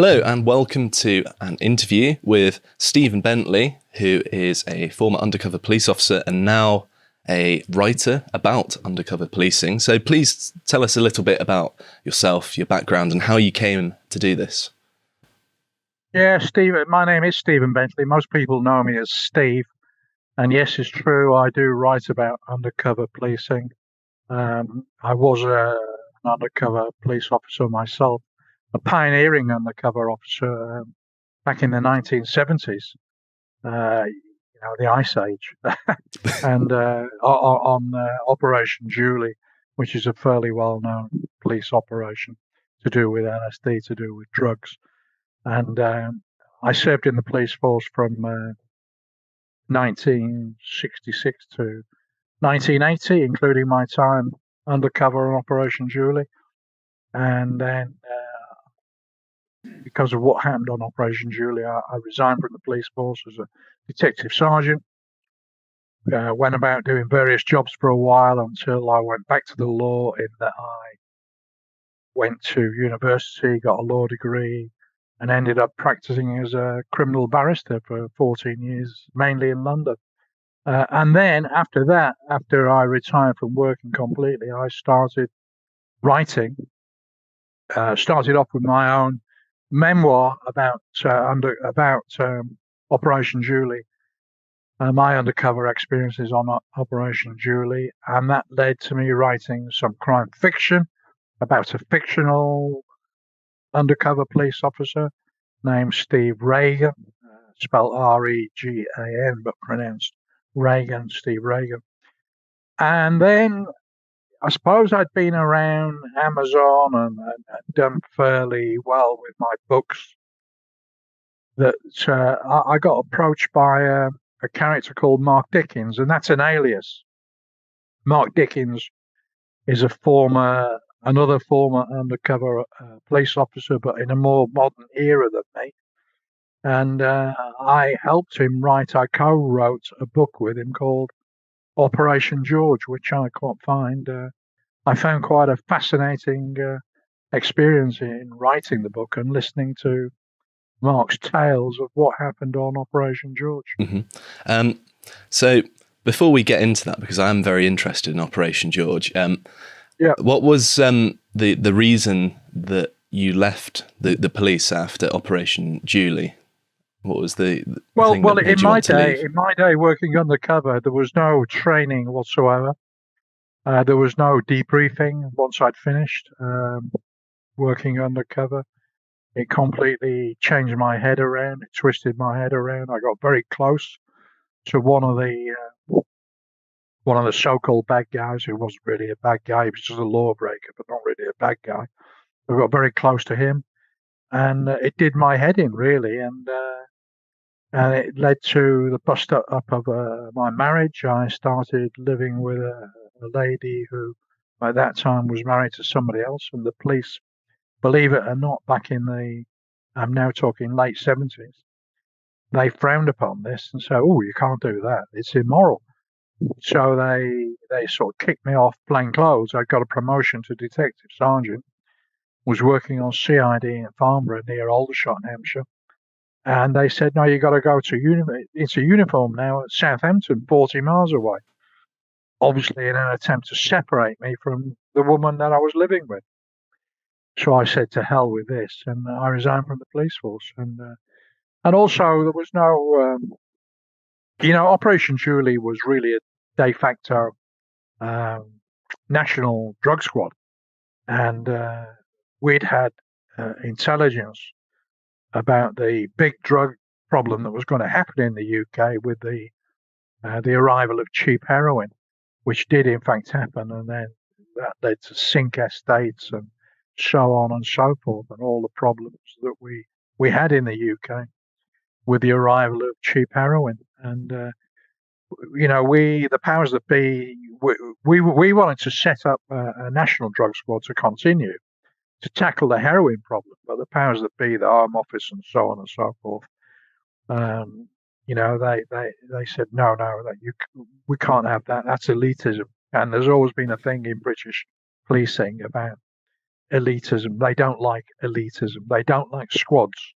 Hello and welcome to an interview with Stephen Bentley, who is a former undercover police officer and now a writer about undercover policing. So please tell us a little bit about yourself, your background, and how you came to do this. Yeah, Steve. My name is Stephen Bentley. Most people know me as Steve. And yes, it's true. I do write about undercover policing. I was an undercover police officer myself, a pioneering undercover officer back in the 1970s. The Ice Age, and on Operation Julie, which is a fairly well-known police operation to do with LSD, to do with drugs. And I served in the police force from 1966 to 1980, including my time undercover on Operation Julie. And then, because of what happened on Operation Julie, I resigned from the police force as a detective sergeant. Went about doing various jobs for a while until I went back to the law, in that I went to university, got a law degree, and ended up practicing as a criminal barrister for 14 years, mainly in London. And then after that, after I retired from working completely, I started writing. Started off with my own memoir about Operation Julie, my undercover experiences on Operation Julie, and that led to me writing some crime fiction about a fictional undercover police officer named Steve Reagan, spelled Regan, but pronounced Reagan, Steve Reagan. And then I suppose I'd been around Amazon and done fairly well with my books, that I got approached by a character called Mark Dickens, and that's an alias. Mark Dickens is another former undercover police officer, but in a more modern era than me. And I helped him write. I co-wrote a book with him called Operation George, which I found quite a fascinating experience in writing the book and listening to Mark's tales of what happened on Operation George. Mm-hmm. So before we get into that, because I am very interested in Operation George, what was the reason that you left the police after Operation Julie? What was the well? Thing that In my day, working undercover, there was no training whatsoever. There was no debriefing once I'd finished working undercover. It completely changed my head around. It twisted my head around. I got very close to one of the so-called bad guys, who wasn't really a bad guy. He was just a lawbreaker, but not really a bad guy. I got very close to him, and it did my head in, really. And it led to the bust up of my marriage. I started living with a lady who, at that time, was married to somebody else, and the police, believe it or not, back in I'm now talking late 70s, they frowned upon this and said, "Oh, you can't do that. It's immoral." So they sort of kicked me off plain clothes. I got a promotion to detective sergeant, was working on CID in Farnborough near Aldershot, Hampshire. And they said, "No, you got to go to it's a uniform now at Southampton, 40 miles away." Obviously in an attempt to separate me from the woman that I was living with. So I said, to hell with this, and I resigned from the police force. And also there was no, Operation Julie was really a de facto national drug squad, and we'd had intelligence about the big drug problem that was going to happen in the UK with the arrival of cheap heroin, which did in fact happen, and then that led to sink estates and so on and so forth, and all the problems that we had in the UK with the arrival of cheap heroin. And the powers that be, we wanted to set up a national drug squad to continue to tackle the heroin problem, but the powers that be, the Home Office and so on and so forth, they said no, we can't have that. That's elitism. And there's always been a thing in British policing about elitism. They don't like elitism. They don't like squads.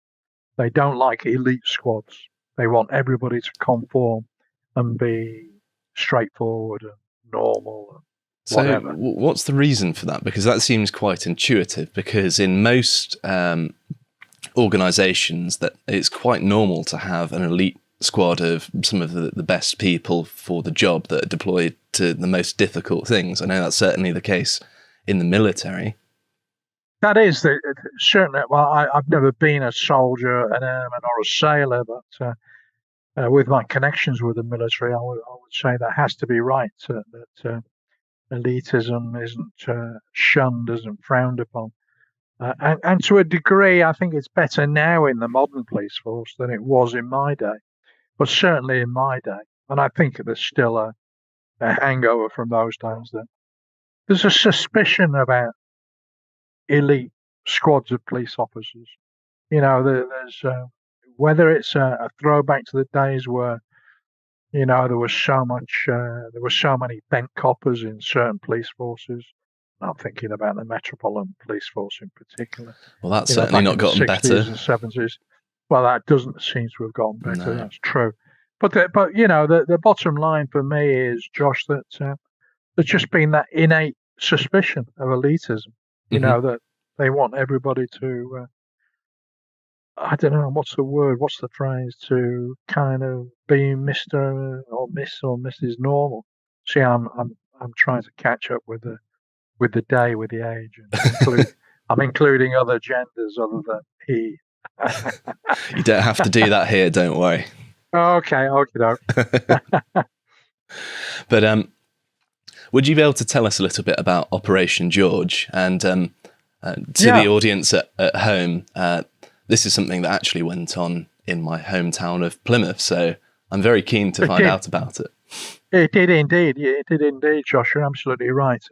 They don't like elite squads. They want everybody to conform and be straightforward and normal and So, whatever. what's the reason for that? Because that seems quite intuitive. Because in most organisations, that it's quite normal to have an elite squad of some of the best people for the job that are deployed to the most difficult things. I know that's certainly the case in the military. That is certainly. Well, I've never been a soldier, an airman, or a sailor, but with my connections with the military, I would say that has to be right. That elitism isn't shunned, isn't frowned upon. And to a degree, I think it's better now in the modern police force than it was in my day. But certainly in my day, and I think there's still a hangover from those days. That there's a suspicion about elite squads of police officers. There's whether it's a throwback to the days where there was there were so many bent coppers in certain police forces. I'm thinking about the Metropolitan Police Force in particular. Well, that's certainly not gotten better. 60s and 70s. Well, that doesn't seem to have gotten better. No. That's true. But the bottom line for me is, Josh, that there's just been that innate suspicion of elitism. That they want everybody to. I don't know what's the word, what's the phrase, to kind of be Mr. or Miss or Mrs. Normal. See, I'm trying to catch up with the day, with the age, and I'm including other genders other than he. You don't have to do that here, don't worry. Okay. But would you be able to tell us a little bit about Operation George? And to the audience at home, this is something that actually went on in my hometown of Plymouth, so I'm very keen to find out about it. It did indeed. It did indeed, Josh. You're absolutely right.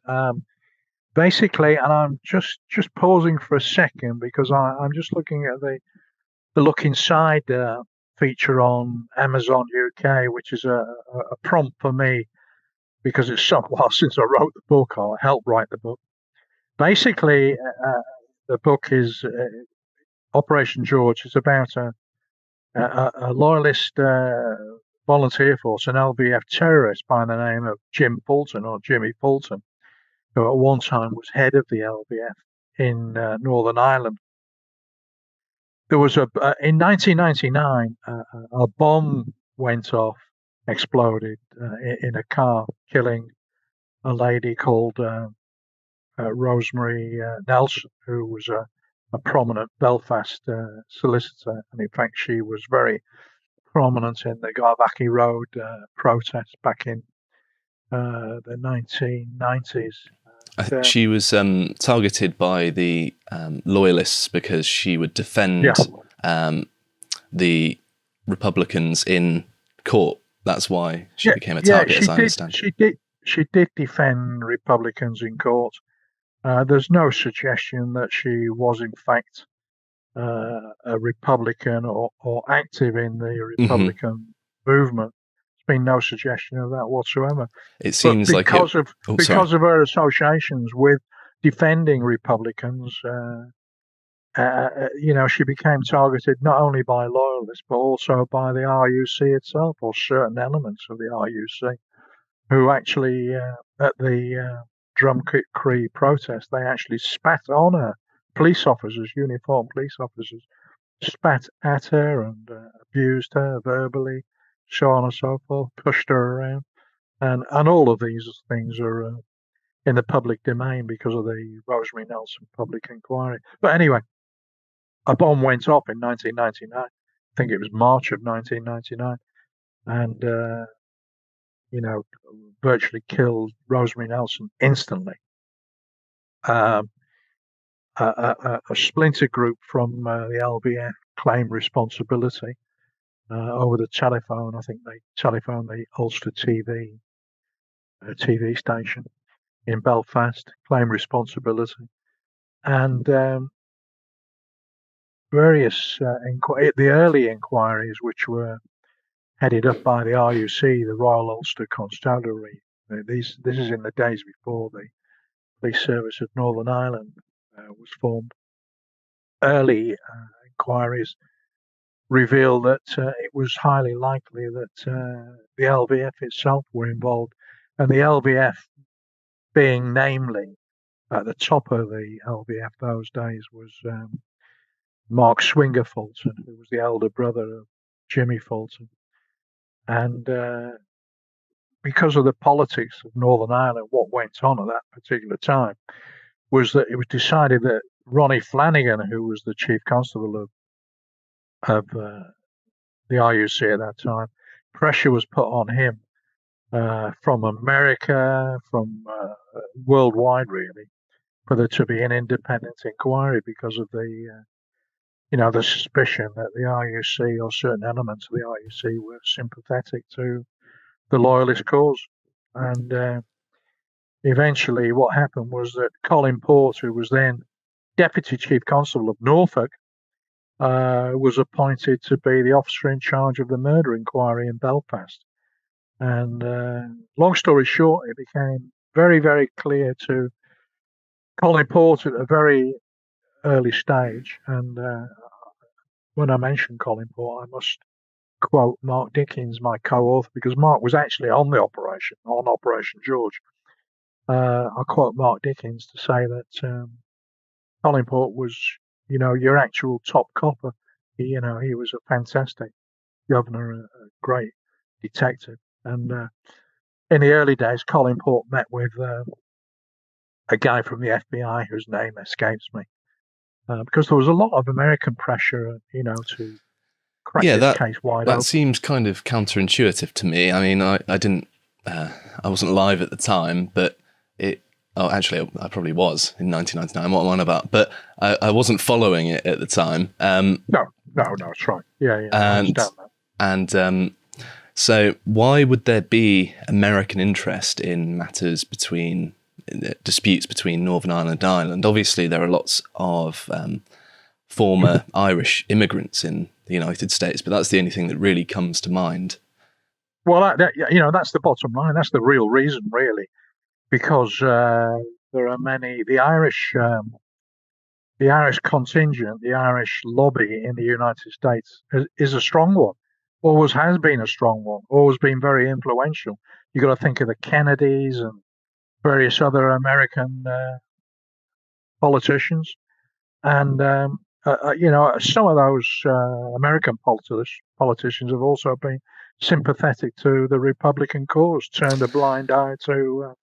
Basically, and I'm just pausing for a second because I'm just looking at the Look Inside feature on Amazon UK, which is a prompt for me because it's some while since I wrote the book or helped write the book. Basically, the book is Operation George. Is about a loyalist volunteer force, an LBF terrorist by the name of Jim Fulton, or Jimmy Fulton, who at one time was head of the LBF in Northern Ireland. There was in 1999, a bomb went off, exploded in a car, killing a lady called Rosemary Nelson, who was a prominent Belfast solicitor, and in fact she was very prominent in the Garvachy Road protests back in the 1990s. I think she was targeted by the loyalists because she would defend the Republicans in court. That's why she became a target, as I understand. She did defend Republicans in court. There's no suggestion that she was, in fact, a Republican or active in the Republican movement. There's been no suggestion of that whatsoever. It seems because of her associations with defending Republicans, she became targeted not only by loyalists but also by the RUC itself, or certain elements of the RUC, who actually at the Drumcree protest, they actually spat on her. Police officers, uniformed police officers, spat at her and abused her verbally, so on and so forth, pushed her around. And all of these things are in the public domain because of the Rosemary Nelson public inquiry. But anyway, a bomb went off in 1999. I think it was March of 1999. And, virtually killed Rosemary Nelson instantly. A splinter group from the LBF claimed responsibility over the telephone. I think they telephoned the Ulster TV station in Belfast, claimed responsibility, and various the early inquiries, which were headed up by the RUC, the Royal Ulster Constabulary. This is in the days before the Police Service of Northern Ireland was formed. Early inquiries revealed that it was highly likely that the LVF itself were involved, and the LVF being namely at the top of the LVF those days was Mark Swinger Fulton, who was the elder brother of Jimmy Fulton. And because of the politics of Northern Ireland, what went on at that particular time was that it was decided that Ronnie Flanagan, who was the chief constable of the RUC at that time, pressure was put on him from America, from worldwide, really, for there to be an independent inquiry because of the the suspicion that the RUC or certain elements of the RUC were sympathetic to the loyalist cause. And eventually what happened was that Colin Port, who was then Deputy Chief Constable of Norfolk, was appointed to be the officer in charge of the murder inquiry in Belfast. And long story short, it became very, very clear to Colin Port at a very early stage. And when I mention Colin Port, I must quote Mark Dickens, my co-author, because Mark was actually on the operation, on Operation George. I quote Mark Dickens to say that Colin Port was, your actual top copper. He was a fantastic governor, a great detective. And in the early days, Colin Port met with a guy from the FBI whose name escapes me, because there was a lot of American pressure, to crack this case wide open. That seems kind of counterintuitive to me. I mean, I didn't, I wasn't alive at the time, but actually, I probably was in 1999. What am I on about? But I wasn't following it at the time. No, it's right. Yeah, I understand that. And so why would there be American interest in matters disputes between Northern Ireland and Ireland? Obviously, there are lots of former Irish immigrants in the United States, but that's the only thing that really comes to mind. Well, that's the bottom line. That's the real reason, really, because there are many. The Irish contingent, the Irish lobby in the United States is a strong one. Always has been a strong one. Always been very influential. You got to think of the Kennedys and various other American politicians, and some of those American politicians have also been sympathetic to the Republican cause, turned a blind eye to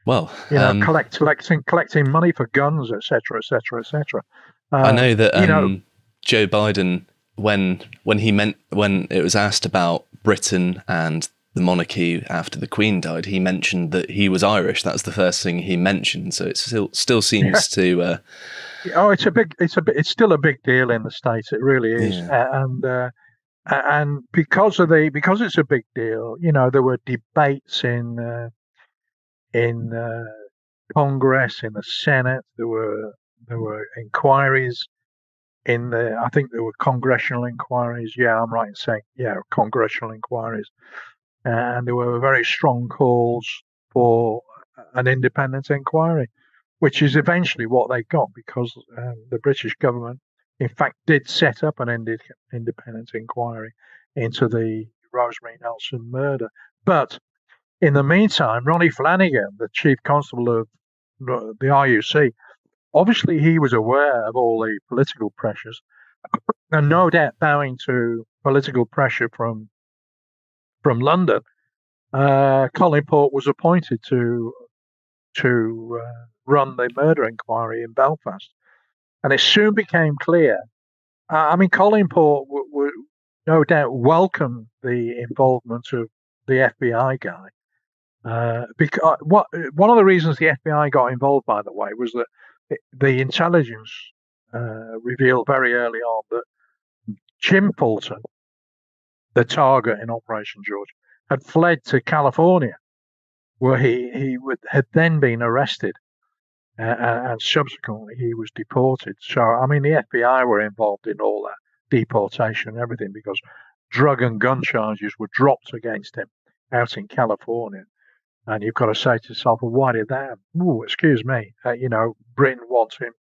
collecting money for guns, etc., etc., etc. I know that Joe Biden, when it was asked about Britain and the monarchy after the Queen died, he mentioned that he was Irish. That's the first thing he mentioned. So it still seems to. It's still a big deal in the States. It really is, and because it's a big deal, there were debates in Congress, in the Senate. There were inquiries I think there were congressional inquiries. Yeah, I'm right in saying, congressional inquiries. And there were very strong calls for an independent inquiry, which is eventually what they got, because the British government, in fact, did set up an independent inquiry into the Rosemary Nelson murder. But in the meantime, Ronnie Flanagan, the chief constable of the RUC, obviously he was aware of all the political pressures, and no doubt bowing to political pressure from London, Colin Port was appointed to run the murder inquiry in Belfast. And it soon became clear. Colin Port would no doubt welcome the involvement of the FBI guy. Because one of the reasons the FBI got involved, by the way, was that the intelligence revealed very early on that Jim Fulton, the target in Operation George, had fled to California, where he had then been arrested, and subsequently he was deported. So, the FBI were involved in all that deportation and everything, because drug and gun charges were dropped against him out in California. And you've got to say to yourself, well, why did that happen? Oh, excuse me. Britain wants him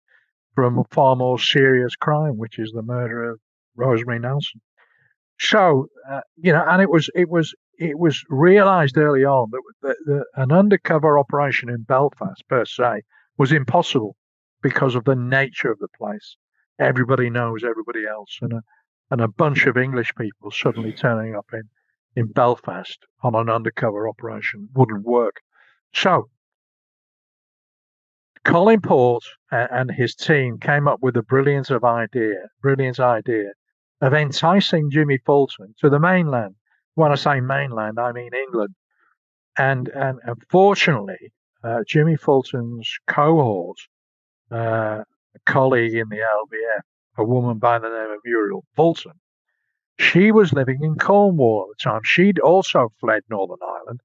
for a far more serious crime, which is the murder of Rosemary Nelson. So, and it was realised early on that an undercover operation in Belfast per se was impossible because of the nature of the place. Everybody knows everybody else, and a bunch of English people suddenly turning up in Belfast on an undercover operation wouldn't work. So, Colin Port and his team came up with a brilliant idea of enticing Jimmy Fulton to the mainland. When I say mainland, I mean England. And unfortunately, Jimmy Fulton's cohort, a colleague in the LBF, a woman by the name of Muriel Fulton, she was living in Cornwall at the time. She'd also fled Northern Ireland,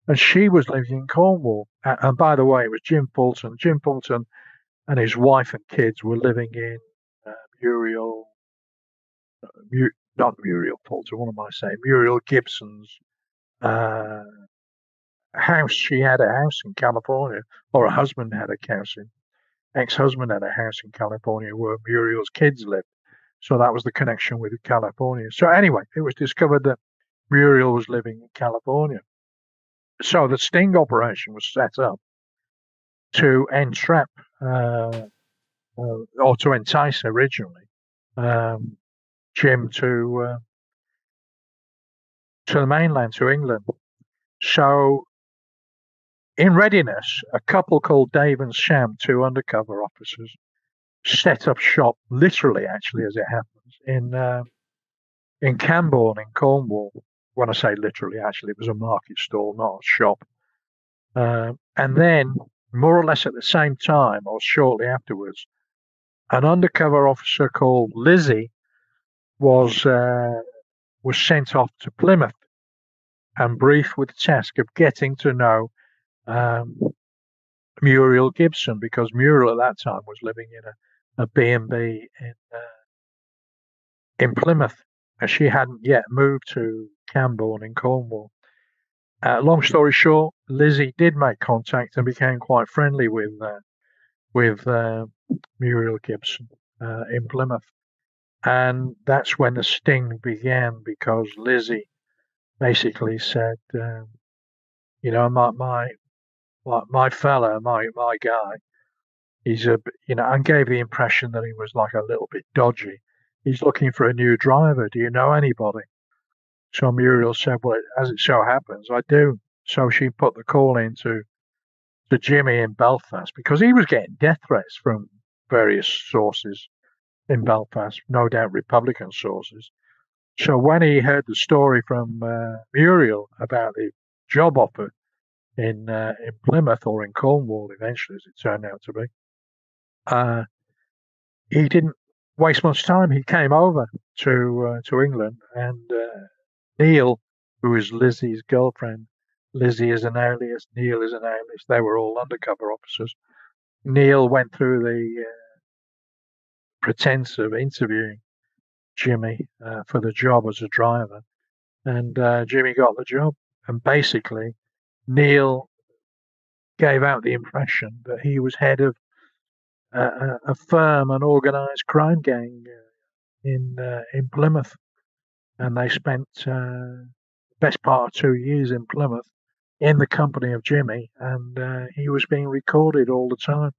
and she was living in Cornwall. And by the way, it was Jim Fulton. Jim Fulton and his wife and kids were living in not Muriel Fulton, what am I saying? Muriel Gibson's house. She had a house in California, or her husband had a ex-husband had a house in California where Muriel's kids lived. So that was the connection with California. So anyway, it was discovered that Muriel was living in California. So the sting operation was set up to entrap or to entice originally Jim to the mainland, to England. So in readiness, a couple called Dave and Sham, two undercover officers, set up shop, literally, actually, as it happens, in Camborne in Cornwall. When I say literally, actually, it was a market stall, not a shop. And then, more or less at the same time, or shortly afterwards, an undercover officer called Lizzie was sent off to Plymouth and briefed with the task of getting to know Muriel Gibson, because Muriel at that time was living in a B&B in Plymouth, and she hadn't yet moved to Camborne in Cornwall. Long story short, Lizzie did make contact and became quite friendly with Muriel Gibson in Plymouth, and that's when the sting began, because Lizzie basically said, my fella, my guy, he's and gave the impression that he was like a little bit dodgy. He's looking for a new driver. Do you know anybody? So Muriel said, well, as it so happens, I do. So she put the call in to Jimmy in Belfast, because he was getting death threats from various sources in Belfast, no doubt Republican sources. So when he heard the story from Muriel about the job offer in Plymouth, or in Cornwall eventually, as it turned out to be, he didn't waste much time. He came over to England, and Neil, who is Lizzie's girlfriend, Lizzie is an alias, Neil is an alias. They were all undercover officers. Neil went through the pretense of interviewing Jimmy for the job as a driver, and Jimmy got the job. And basically, Neil gave out the impression that he was head of a firm, an organised crime gang in Plymouth, and they spent the best part of 2 years in Plymouth in the company of Jimmy, and he was being recorded all the time,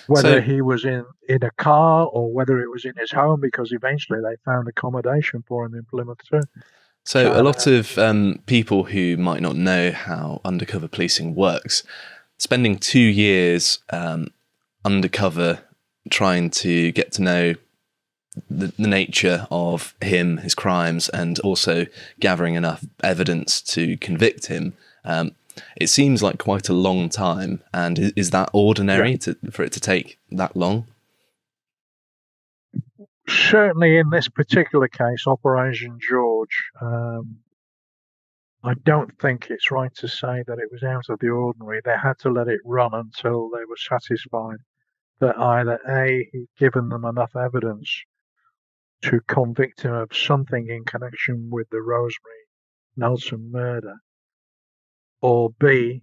whether he was in a car or whether it was in his home, because eventually they found accommodation for him in Plymouth too. So a lot of people who might not know how undercover policing works, spending 2 years undercover trying to get to know the nature of him, his crimes, and also gathering enough evidence to convict him, it seems like quite a long time. And is that ordinary for it to take that long? Certainly in this particular case, Operation George, I don't think it's right to say that it was out of the ordinary. They had to let it run until they were satisfied that either A, he'd given them enough evidence to convict him of something in connection with the Rosemary Nelson murder, or B,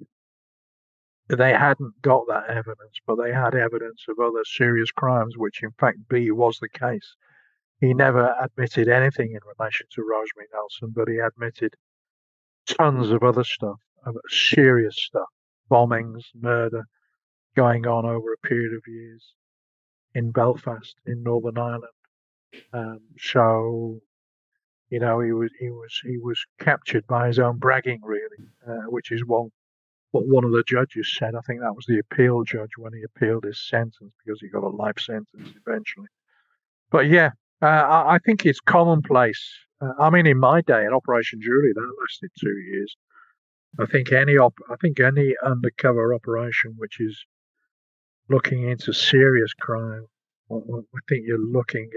they hadn't got that evidence, but they had evidence of other serious crimes, which in fact B was the case. He never admitted anything in relation to Rosemary Nelson, but he admitted tons of other stuff, of serious stuff, bombings, murder, going on over a period of years in Belfast, in Northern Ireland. So, he was captured by his own bragging, really, which is what one of the judges said. I think that was the appeal judge when he appealed his sentence, because he got a life sentence eventually. But yeah, I think it's commonplace. I mean, in my day, in Operation Julie, that lasted 2 years. I think any undercover operation which is looking into serious crime, I think you're looking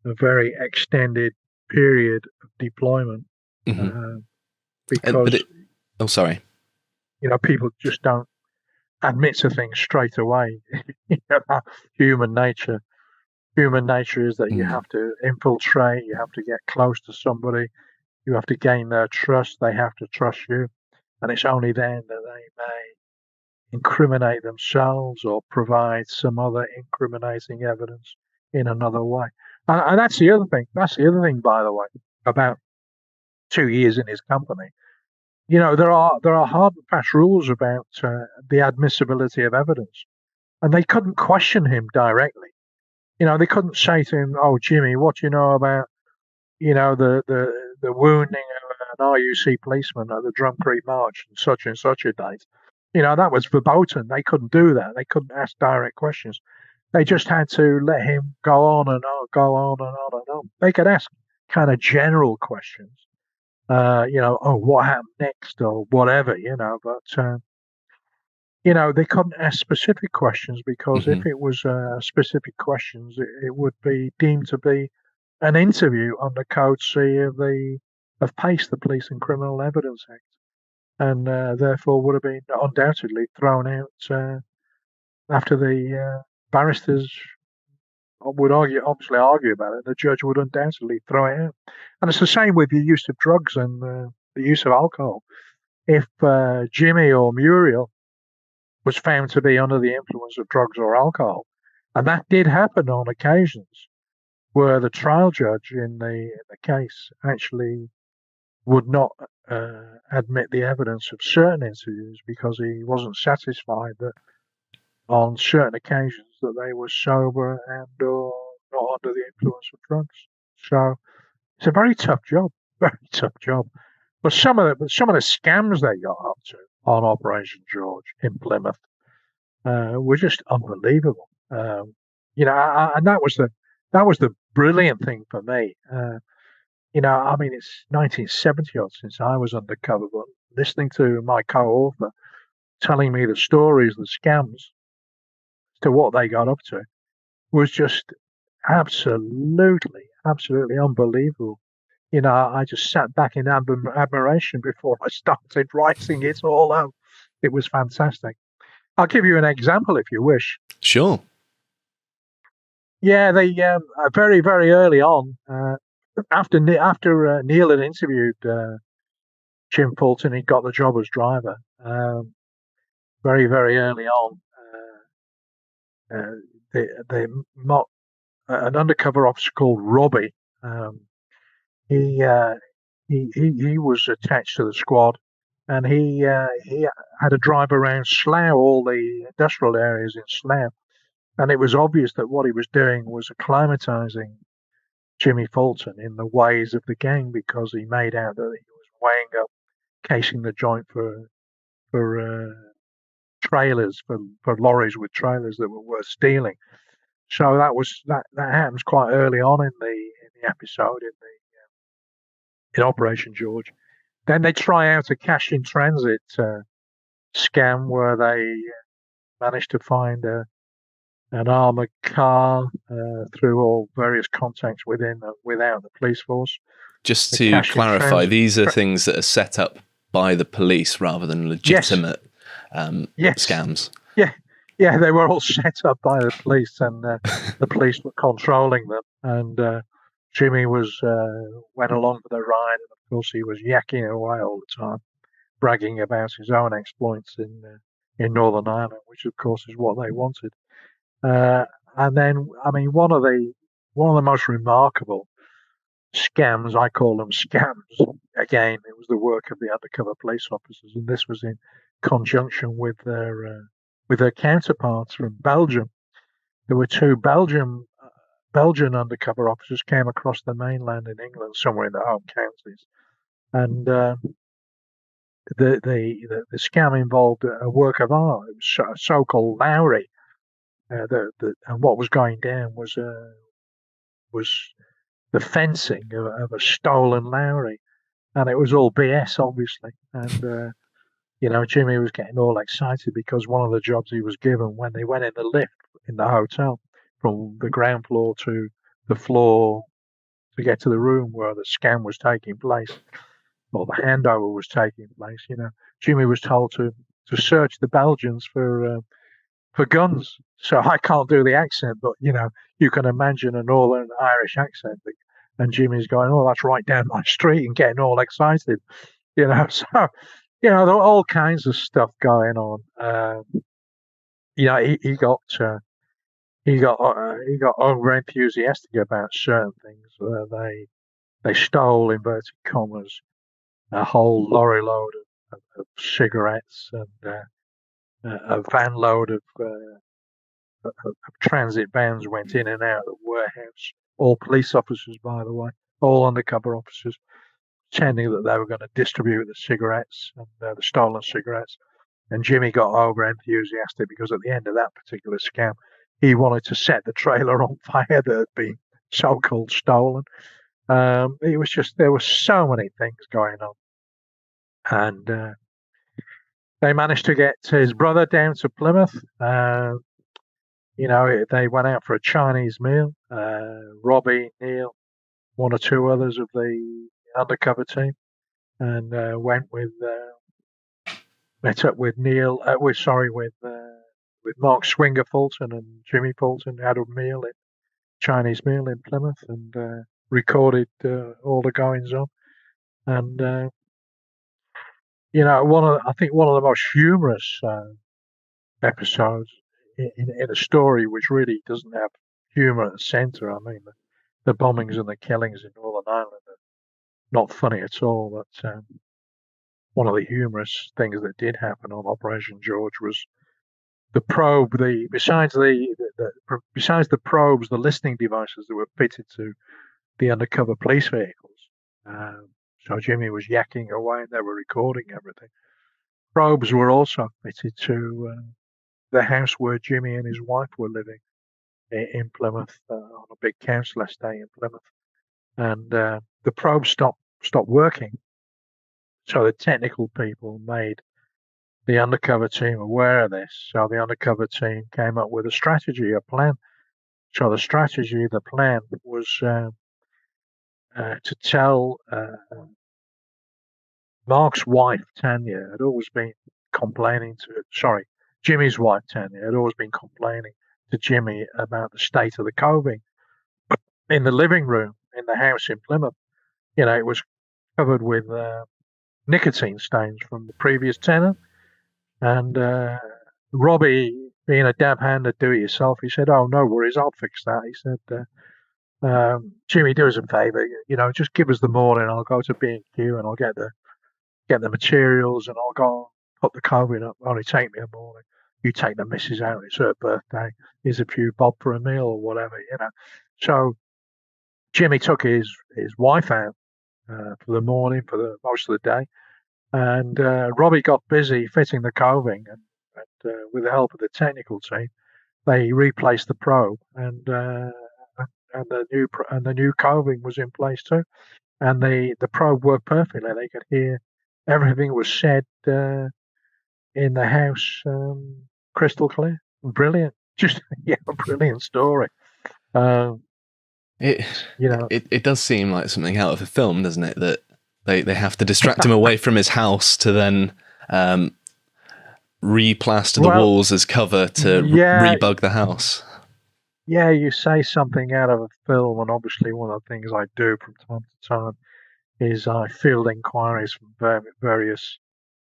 at a very extended period of deployment, because sorry. People just don't admit to things straight away. Human nature is that you have to infiltrate, you have to get close to somebody, you have to gain their trust, they have to trust you, and it's only then that they may incriminate themselves or provide some other incriminating evidence in another way. And that's the other thing. That's the other thing, by the way, about 2 years in his company. There are hard and fast rules about the admissibility of evidence, and they couldn't question him directly. They couldn't say to him, "Oh, Jimmy, what do you know about the wounding of an RUC policeman at the Drum Creek March and such a date." That was verboten. They couldn't do that. They couldn't ask direct questions. They just had to let him go on and on, go on and on and on. They could ask kind of general questions, oh, what happened next or whatever, but they couldn't ask specific questions, because if it was specific questions, it would be deemed to be an interview under Code C of PACE, the Police and Criminal Evidence Act, and therefore would have been undoubtedly thrown out after the barristers would obviously argue about it. The judge would undoubtedly throw it out. And it's the same with the use of drugs and the use of alcohol. If Jimmy or Muriel was found to be under the influence of drugs or alcohol, and that did happen on occasions, where the trial judge in the case actually would not admit the evidence of certain interviews, because he wasn't satisfied that on certain occasions that they were sober and or not under the influence of drugs. So it's a very tough job, very tough job. But some of the scams they got up to on Operation George in Plymouth were just unbelievable. And that was the brilliant thing for me. I mean, it's 1970 odd since I was undercover, but listening to my co-author telling me the stories, the scams, to what they got up to, was just absolutely unbelievable. I just sat back in admiration before I started writing it all out. It was fantastic. I'll give you an example if you wish. Sure. Yeah, they very, very early on, after Neil had interviewed Jim Fulton, he got the job as driver. Very, very early on, an undercover officer called Robbie. He was attached to the squad, and he had a drive around Slough, all the industrial areas in Slough, and it was obvious that what he was doing was acclimatizing Jimmy Fulton in the ways of the gang, because he made out that he was weighing up, casing the joint for trailers, for lorries with trailers that were worth stealing. So that happens quite early on in the episode in Operation George. Then they try out a cash in transit scam where they managed to find an armored car through all various contacts within and without the police force. Just to clarify, these are things that are set up by the police rather than legitimate scams. Yeah, they were all set up by the police, and the police were controlling them. And Jimmy went along for the ride, and of course he was yakking away all the time, bragging about his own exploits in Northern Ireland, which of course is what they wanted. And then, I mean, one of the most remarkable scams, I call them scams. Again, it was the work of the undercover police officers, and this was in conjunction with their counterparts from Belgium. There were two Belgian undercover officers came across the mainland in England, somewhere in the home counties, and the scam involved a work of art. It was a so-called Lowry. And what was going down was the fencing of a stolen Lowry, and it was all BS, obviously. And Jimmy was getting all excited because one of the jobs he was given when they went in the lift in the hotel from the ground floor to the floor to get to the room where the scam was taking place or the handover was taking place, Jimmy was told to search the Belgians for guns. So I can't do the accent, but you can imagine a Northern Irish accent. And Jimmy's going, "Oh, that's right down my street," and getting all excited, So there are all kinds of stuff going on. He got over enthusiastic about certain things. They stole, inverted commas, a whole lorry load of cigarettes and a van load of transit vans went in and out of the warehouse. All police officers, by the way, all undercover officers, pretending that they were going to distribute the cigarettes and the stolen cigarettes. And Jimmy got over enthusiastic because at the end of that particular scam, he wanted to set the trailer on fire that had been so-called stolen. It was just, there were so many things going on. And they managed to get his brother down to Plymouth. They went out for a Chinese meal. Robbie, Neil, one or two others of the undercover team, and met up with Neil. With Mark Swinger Fulton and Jimmy Fulton. Had a Chinese meal in Plymouth, and recorded all the goings on. And I think one of the most humorous episodes in a story which really doesn't have humour at the centre. I mean, the bombings and the killings in Northern Ireland are not funny at all. But one of the humorous things that did happen on Operation George was the probe. Besides the probes, the listening devices that were fitted to the undercover police vehicles. So Jimmy was yakking away, and they were recording everything. Probes were also fitted to the house where Jimmy and his wife were living in Plymouth, on a big council estate in Plymouth. And the probe stopped working. So the technical people made the undercover team aware of this. So the undercover team came up with a plan. So the plan was to tell Mark's wife, Tanya, had always been complaining Jimmy's wife, Tanya, had always been complaining to Jimmy about the state of the coving in the living room in the house in Plymouth. It was covered with nicotine stains from the previous tenant. And Robbie, being a dab hand at do-it-yourself, he said, "Oh, no worries, I'll fix that." He said, "Jimmy, do us a favour, just give us the morning. I'll go to B&Q and I'll get the materials and I'll go put the coving up. Only take me a morning. You take the missus out. It's her birthday. Here's a few bob for a meal or whatever, So Jimmy took his wife out for the morning, for the most of the day. And Robbie got busy fitting the coving, and with the help of the technical team, they replaced the probe, and the new coving was in place too, and the probe worked perfectly. They could hear everything was said in the house, crystal clear. Brilliant, just a brilliant story. It does seem like something out of a film, doesn't it? That they have to distract him away from his house to then replaster the walls as cover to rebug the house. Yeah, you say something out of a film, and obviously one of the things I do from time to time is I field inquiries from various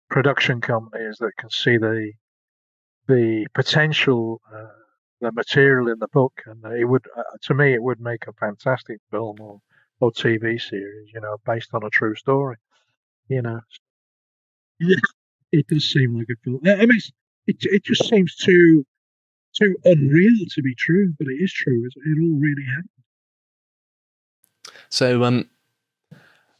production companies that can see the the potential, the material in the book, and it would, to me, it would make a fantastic film or TV series, based on a true story. You know, yeah, it does seem like a film. I mean, it just seems too unreal to be true, but it is true. It all really happened. So,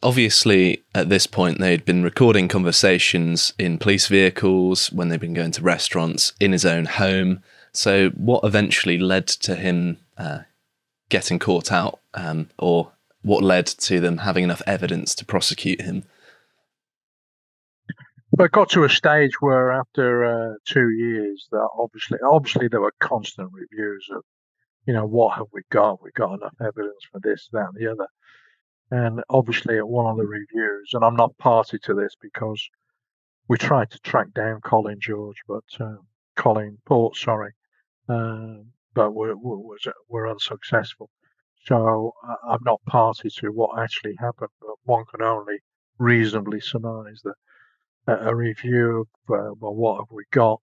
obviously, at this point, they'd been recording conversations in police vehicles, when they'd been going to restaurants, in his own home. So, what eventually led to him getting caught out, or what led to them having enough evidence to prosecute him? But it got to a stage where, after 2 years, that obviously there were constant reviews of, what have we got? We got enough evidence for this, that, and the other. And obviously, at one of the reviews, and I'm not party to this because we tried to track down Colin George, but Colin Port, sorry, but we're unsuccessful. So I'm not party to what actually happened, but one can only reasonably surmise that a review of, well, what have we got?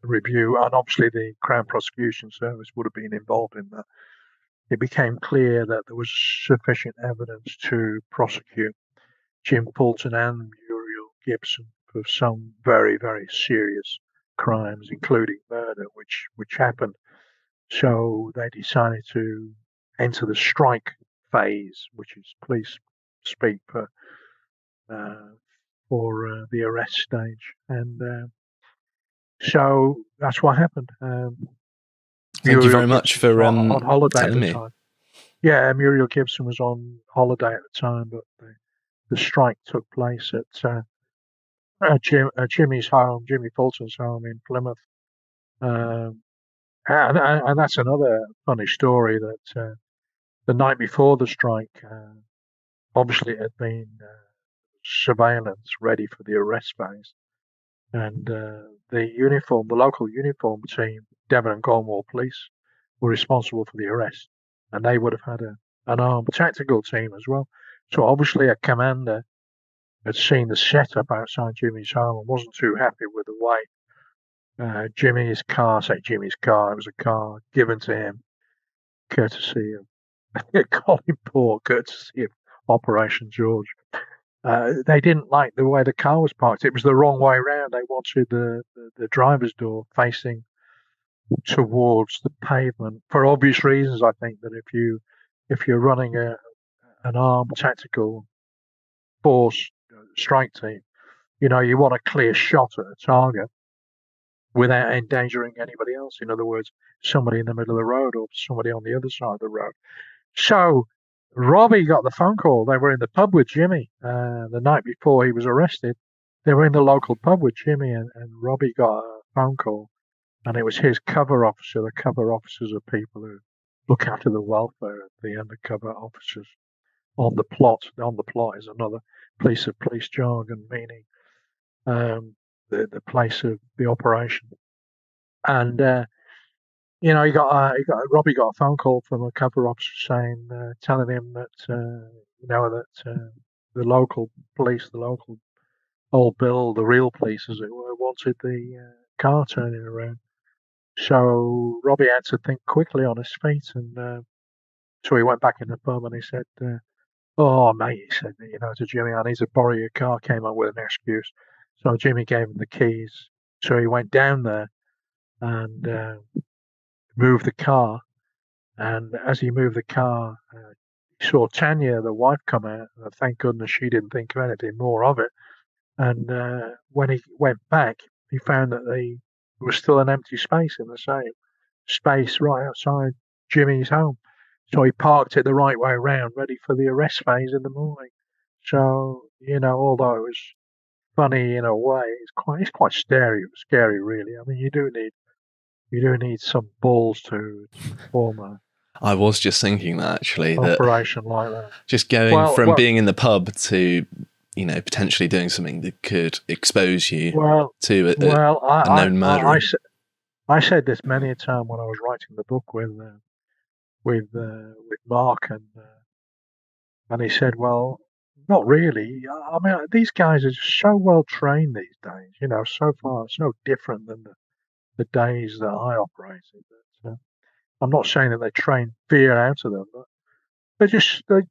Review, and obviously the Crown Prosecution Service would have been involved in that. It became clear that there was sufficient evidence to prosecute Jim Fulton and Muriel Gibson for some very, very serious crimes, including murder, which happened. So they decided to enter the strike phase, which is police speak for the arrest stage, and so that's what happened. Thank you Muriel very much Gibson for was on holiday at telling the me. time. Yeah, Muriel Gibson was on holiday at the time, but the strike took place at Jimmy's home, Jimmy Fulton's home in Plymouth. And that's another funny story, that the night before the strike, obviously it had been surveillance ready for the arrest phase. And the local uniform team, Devon and Cornwall Police, were responsible for the arrest. And they would have had an armed tactical team as well. So obviously a commander had seen the setup outside Jimmy's home and wasn't too happy with the way Jimmy's car, it was a car given to him, courtesy of Colin Port, courtesy of Operation George. They didn't like the way the car was parked. It was the wrong way around. They wanted the driver's door facing towards the pavement, for obvious reasons. I think that if you're running an armed tactical force strike team, you want a clear shot at a target without endangering anybody else. In other words, somebody in the middle of the road or somebody on the other side of the road. So Robbie got the phone call. They were in the pub with Jimmy the night before he was arrested. They were in the local pub with Jimmy, and Robbie got a phone call, and it was his cover officer. The cover officers are people who look after the welfare of the undercover officers on the plot. On the plot is another piece of police jargon meaning the place of the operation. And Robbie got a phone call from a cover officer saying, telling him that the local police, the local old Bill, the real police as it were, wanted the car turning around. So Robbie had to think quickly on his feet, and so he went back in the pub and he said, "Oh mate," he said, to Jimmy, "I need to borrow your car." Came up with an excuse. So Jimmy gave him the keys. So he went down there and moved the car. And as he moved the car, he saw Tanya, the wife, come out. Thank goodness she didn't think of anything more of it. And when he went back, he found that there was still an empty space in the same space right outside Jimmy's home. So he parked it the right way around, ready for the arrest phase in the morning. So, although it was funny in a way, it's quite scary really. I mean, you do need some balls to perform a I was just thinking that, actually, that operation like that. just going from being in the pub to, potentially doing something that could expose you to a known murderer. I said this many a time when I was writing the book with Mark, and he said, "Well, Not really. I mean, these guys are just so well trained these days. So far it's no different than the days that I operated. But, I'm not saying that they train fear out of them, but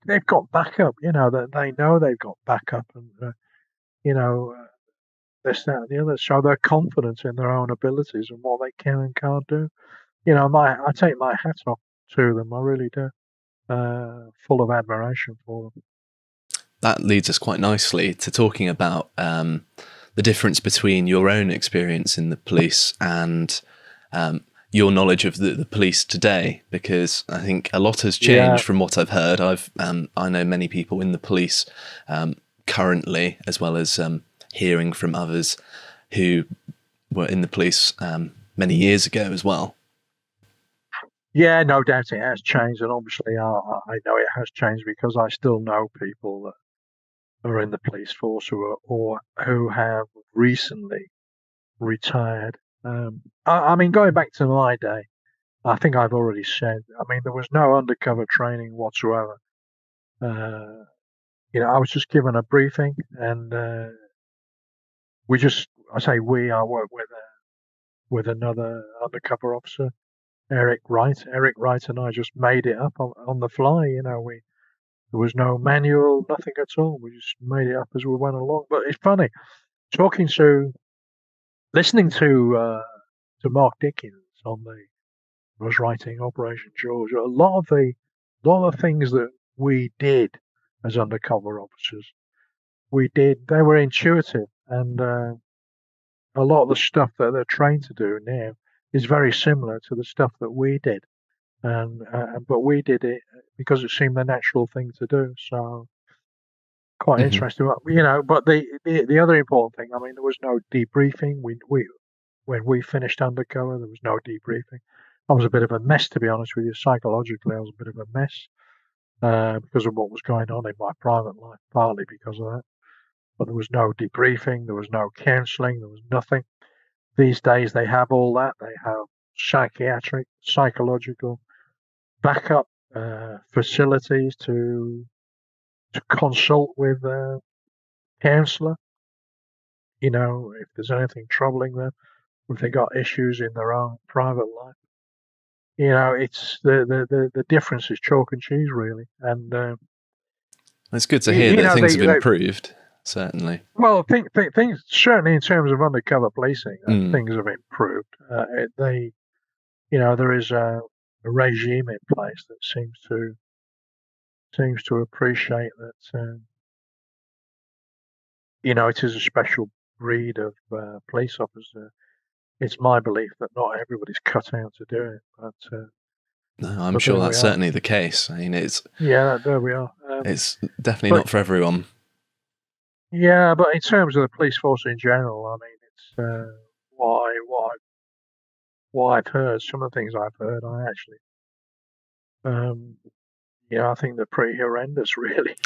they've got backup. That they know they've got backup, and you know this, that, and the other. So they're confident in their own abilities and what they can and can't do. I take my hat off to them. I really do. Full of admiration for them. That leads us quite nicely to talking about the difference between your own experience in the police and your knowledge of the police today, because I think a lot has Yeah, changed from what I've heard. I know many people in the police currently, as well as hearing from others who were in the police many years ago as well. yeah, no doubt it has changed, and obviously I know it has changed because I still know people that are in the police force or who have recently retired. I mean, going back to my day, I think I've already said. I mean, there was no undercover training whatsoever. Uh, I was just given a briefing, and I say we, I work with another undercover officer, Eric Wright. Eric Wright and I just made it up on the fly. There was no manual, nothing at all. We just made it up as we went along. But it's funny talking listening to Mark Dickens was writing Operation George. A lot of things that we did as undercover officers, they were intuitive, and a lot of the stuff that they're trained to do now is very similar to the stuff that we did. But we did it because it seemed the natural thing to do. So quite Hmm. interesting. But the other important thing, I mean, there was no debriefing. We when we finished undercover, there was no debriefing. I was a bit of a mess, to be honest with you. Psychologically, I was a bit of a mess because of what was going on in my private life, partly because of that. But there was no debriefing. There was no counselling. There was nothing. These days, they have all that. They have psychiatric, psychological backup facilities to consult with a counsellor. If there's anything troubling them, if they got issues in their own private life. It's the difference is chalk and cheese, really. And It's good to you, hear you that know, things they, have they improved, certainly. well, things certainly in terms of undercover policing, Mm. things have improved. There is a regime in place that seems to appreciate that. It is a special breed of police officer. It's my belief that not everybody's cut out to do it, No, I'm but sure there we that's are. certainly the case. I mean, Yeah, there we are. it's definitely But not for everyone. yeah, but in terms of the police force in general, I mean, it's what I've heard. Some of the things I've heard, um, I think they're pretty horrendous, really.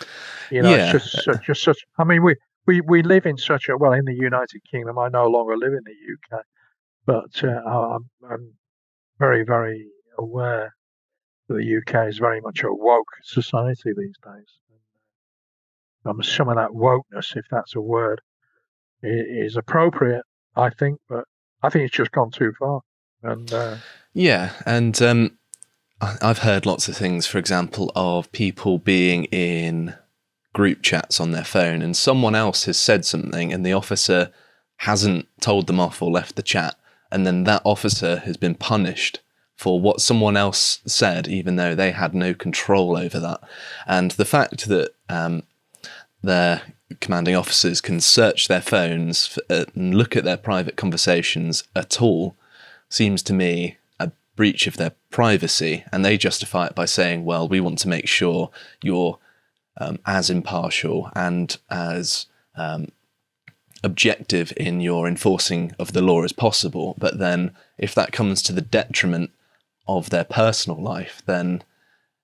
It's Yeah, just such. I mean, we live in such a well in the United Kingdom. I no longer live in the UK, but I'm very very aware that the UK is very much a woke society these days. Some of that wokeness, if that's a word, is appropriate, I think, but I think it's just gone too far. And yeah, and I've heard lots of things, for example, of people being in group chats on their phone and someone else has said something and the officer hasn't told them off or left the chat, and then that officer has been punished for what someone else said, even though they had no control over that. And the fact that their commanding officers can search their phones and look at their private conversations at all seems to me a breach of their privacy, and they justify it by saying, well, we want to make sure you're as impartial and as objective in your enforcing of the law as possible. But then if that comes to the detriment of their personal life, then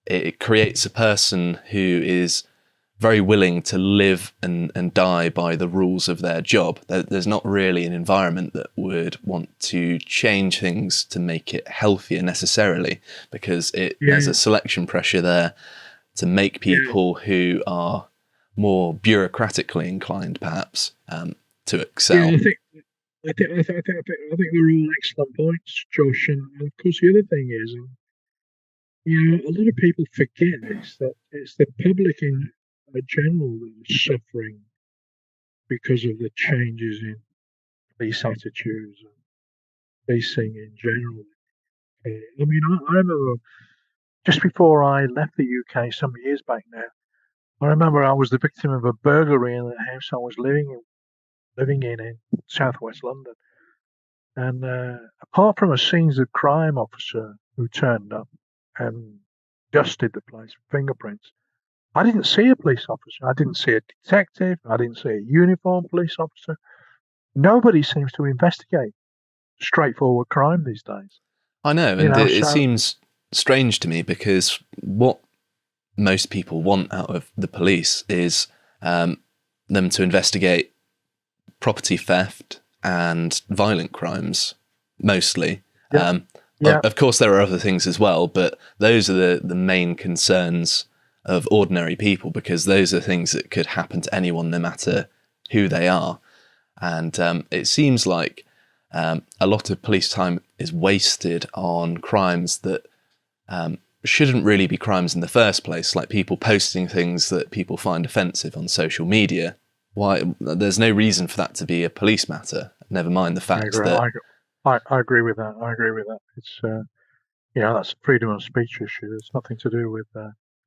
it creates a person who is very willing to live and die by the rules of their job. There's not really an environment that would want to change things to make it healthier necessarily, because there's yeah, a selection pressure there to make yeah, people who are more bureaucratically inclined, perhaps, to Yeah, excel. I think they're all excellent points, Josh. And of course, the other thing is, and, a lot of people forget this, that it's the public in general that is suffering because of the changes in police attitudes and policing in general. I mean, I remember just before I left the UK some years back now, I remember I was the victim of a burglary in the house I was living in southwest London. And apart from a scenes of crime officer who turned up and dusted the place for fingerprints, I didn't see a police officer. I didn't see a detective. I didn't see a uniformed police officer. Nobody seems to investigate straightforward crime these days. I know, You and know, it so seems strange to me because what most people want out of the police is them to investigate property theft and violent crimes, mostly. yeah, yeah, Of course, there are other things as well, but those are the main concerns of ordinary people, because those are things that could happen to anyone, no matter who they are. And it seems like a lot of police time is wasted on crimes that shouldn't really be crimes in the first place, like people posting things that people find offensive on social media. Why? There's no reason for that to be a police matter. Never mind the I fact agree. that I agree with that. I agree with that. It's that's a freedom of speech issue. It's nothing to do with.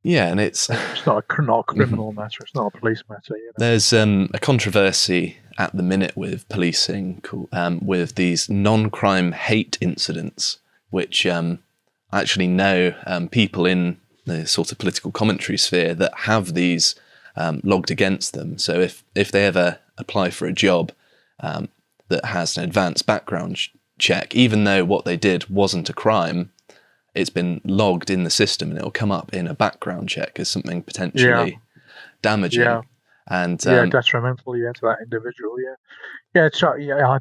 yeah, and it's It's not a criminal matter. It's not a police matter. there's a controversy at the minute with policing with these non-crime hate incidents, which actually know people in the sort of political commentary sphere that have these logged against them. So if they ever apply for a job that has an advanced background check, even though what they did wasn't a crime, it's been logged in the system and it'll come up in a background check as something potentially damaging. Yeah. And Detrimental, to that individual. Yeah. I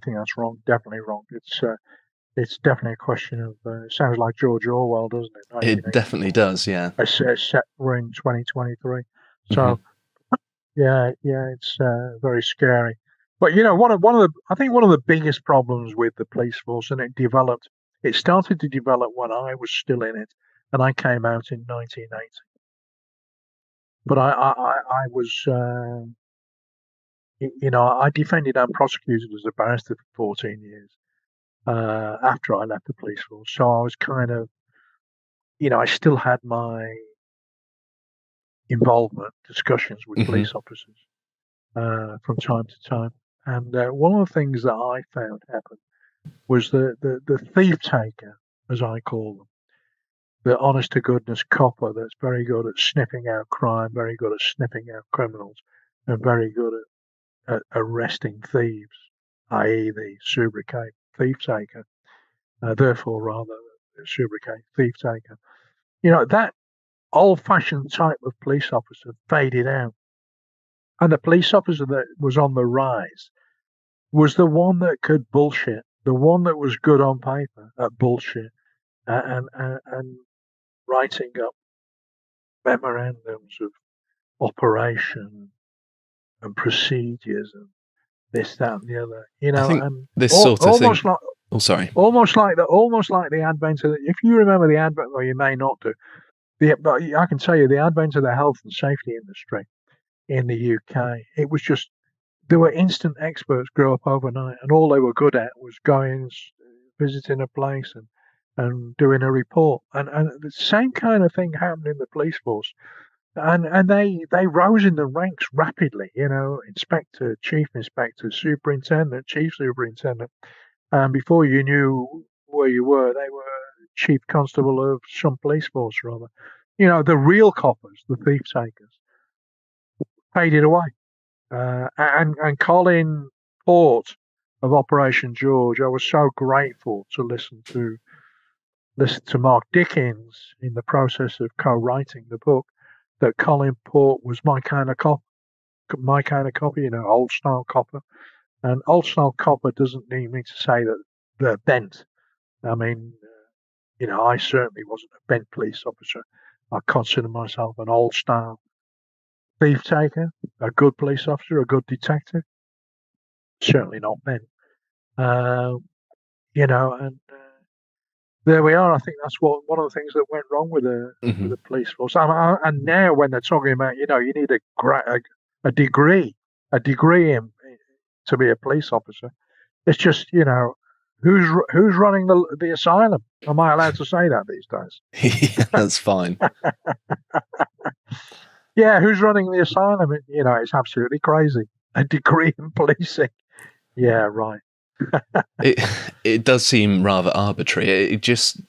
think that's wrong. Definitely wrong. It's definitely a question of. Sounds like George Orwell, doesn't it? it definitely 1984. does, yeah. Except we're in 2023. Hmm. So it's very scary. But I think one of the biggest problems with the police force, and it started to develop when I was still in it, and I came out in 1980. But I was, I defended and prosecuted as a barrister for 14 years after I left the police force. So I was kind of, I still had my involvement, discussions with Hmm. police officers from time to time. And one of the things that I found happened was the thief taker, as I call them, the honest to goodness copper that's very good at sniffing out crime, very good at sniffing out criminals, and very good at arresting thieves, i.e., the sobriquet thief taker. Therefore, rather, the sobriquet thief taker. That old-fashioned type of police officer faded out, and the police officer that was on the rise was the one that could bullshit, the one that was good on paper at bullshit, and writing up memorandums of operation and procedures and this, that, and the other. I think And this sort of thing. almost like Oh, sorry. almost like the advent of. If you remember the advent, or you may not do. But I can tell you the advent of the health and safety industry in the UK. It was just there were instant experts grew up overnight, and all they were good at was going, visiting a place, and doing a report. And the same kind of thing happened in the police force. And they rose in the ranks rapidly. Inspector, chief inspector, superintendent, chief superintendent. And before you knew where you were, they were chief constable of some police force or other. The real coppers, the thief takers, faded away. And Colin Port of Operation George, I was so grateful to listen to Mark Dickens in the process of co-writing the book. That Colin Port was my kind of copper, old style copper. And old style copper doesn't need me to say that they're bent. I mean, I certainly wasn't a bent police officer. I consider myself an old style thief taker, a good police officer, a good detective. Certainly not men. And there we are. I think that's one of the things that went wrong with Hmm. the police force. And now when they're talking about, you need a degree, to be a police officer. It's just, who's running the asylum? Am I allowed to say that these days? Yeah, that's fine. Yeah, who's running the asylum? It's absolutely crazy. A degree in policing. Yeah, right. It it does seem rather arbitrary. It just